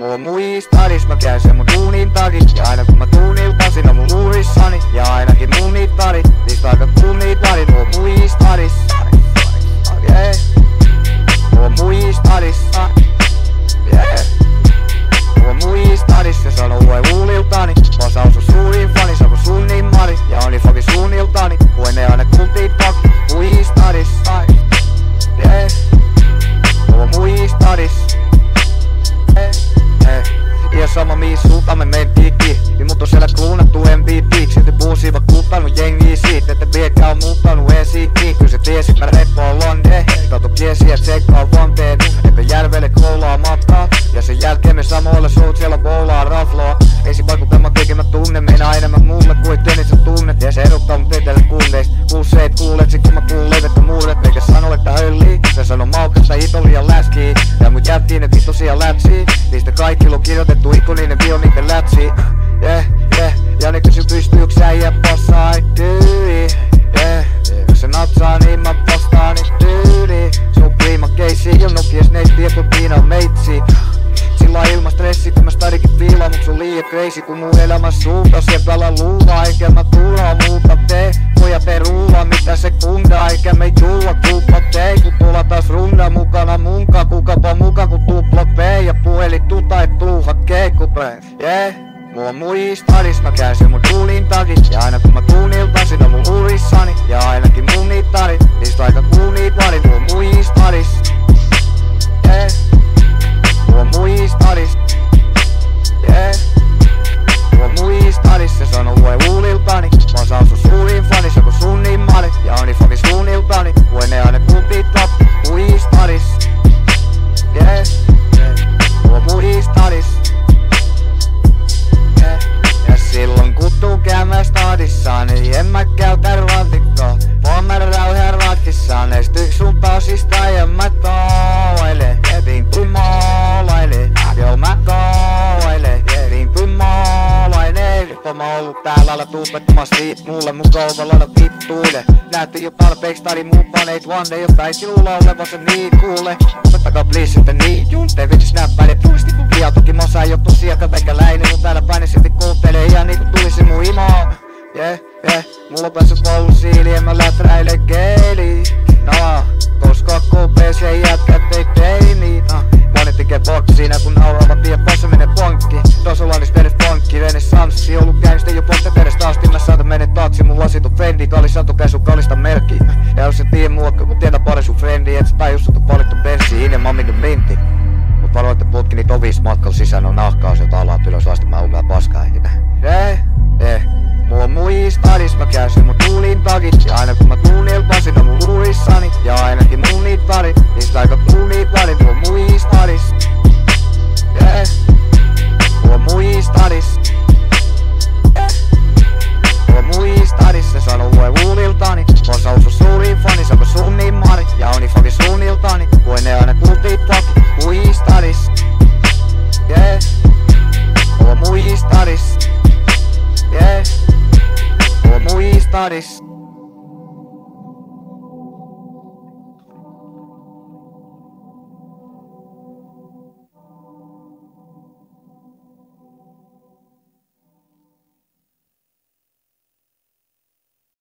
Mulla on muistadis, mä käyn sen mun duunin takis. Ja aina kun mä tuun iltasin on mun uurissani. Ja ainakin mun niit tarit, niistä aika cool niit tarit. Mulla on muistadis, yeah. Mulla on muistadis, yeah. Mulla on muistadis ja sano uue uuliltani. Mä saan sun suurin fani, sä kun sun niin mari. Ja on niin fucking suunniltani, kun ne aina kultiin pakki. Muistadis, yeah. Mulla on muistadis, ja sama mihin suuntaan me mentiinkin. Niin mut on siellä kluunattu MVP. Silti buusiva kulttanut jengiä siitä, että biekkä on muuttanut esiinkin. Kyllä se tiesit mä reppoon Londeen. Kato kiesi et seikkaa vanteen. Että järvelle koulaa matkaa. Ja sen jälkeen me samoilla show siellä boulaa rafloa. Ei si vaikuten mä mä tunne meinaa enemmän mulle kuin tenis sä tunnet. Ja se erottaa mut etelle kundeista. Kuuseit kuulet sit kun mä kuun levettä muudet. Eikä sano että höllii. Se sano maukasta itolia läskii. Ja mut jättiin ne vitosia läpsii. Niistä kaikilla on kirjoitettu ikoninen bio niitten läpsii. Yeah, yeah. Ja ne kysy pystyyks äijä passaa tyyli. Yeah, jos se natsaa niin mä vastaan tyyli. Sun priima keissi ja nokies neitti ja kun Tiina on meitsi. Sillä ilman stressit mä stadikin viilaa mut sun liian crazy. Kun mun elämä suuntas ja välä luulaa. Eikä mä tulla muuta tee. Koja peruulla mitä se kundaa. Eikä me julla kuppa tei. Kun tulla taas runda mukana munka. Kukapa muka kun tupla P. Ja puhelin tuta et tuu hakee kupeen. Yeah. Mulla on muistadis, mä käyn sen mun duunin takis. Ja aina kun mä tuun iltasin on mun urissani. Ja ainakin mun niit tarit, niistä aika cool niit varit. Mulla on muistadis, yeah. Mulla on muistadis, yeah. Mulla on muistadis, se sano uue uuliltani. Mä saan sun suurin fani, se kun sun niin mari. Ja on niin fucking suunniltani, kun ne aina kultit tappi. Muistadis, yeah. Mulla on muistadis. Silloin kun tuu käymään stadissaan, niin en mä käytä rantikkoa. Vaan mä räyhän ratkissaan, esty sun tausista ja mä toilen. Vimpy maalaile, joo mä toilen. Vimpy maalaile, kun mä ollu täällä alla tuupettomasti. Mulle mun kouvalla vittuile. Näytti jo tarpeeksi tari mun paneit one day. Jotta ei sinulla olevansa niin kuule. Ottakaa please sitten niin junte. Vitsi snappaile tuisti kun kia. Toki mosa ei oo tosiakaan meikäläinen. Mut täällä päin silti kuuntelee ihan niinku tulisi mun imaa. Yeah, yeah. Mulla on päässyt koulusiili, en mä läträile geeli. Nah, koska KPC jätkät ei teini. Monet tekee boksiina kun nauraavat ja poissa menee ponkki. Tosolaanis vedes ponkki, renessanssi. Ollut käynnistä jo poste vedestä asti. Mä saatan mene taksi, mun lasit on Fendi. Kallis satu käy sun kallista merkki. Ja jos et tiedä mua, kun tietää paljon sun frendi. Et sä tajus sut on palittu bensiin, ja mä oon mennyt minti. Mut varo että putki niitä ovis matkalla sisään on nahkaus, jota alat ylös asti mä ugaan paskaa. Mulla on muistadis, mä käyn sen mun duunin takis. Ja aina kun mä tuun iltasin on mun urissani. Ja ainakin mun niit tarit, niistä aika cool niit varit. Mulla on muistadis, yeah. Mulla on muistadis, yeah. Mulla on muistadis, se sano uue uuliltani. Mä saan sun suurin fani, sä kun sun niin mari. Ja on niin fucking suunniltani, kun ne aina kultit pakki. Muistadis, yeah. Mulla on muistadis, yeah. Mulla on muistadis.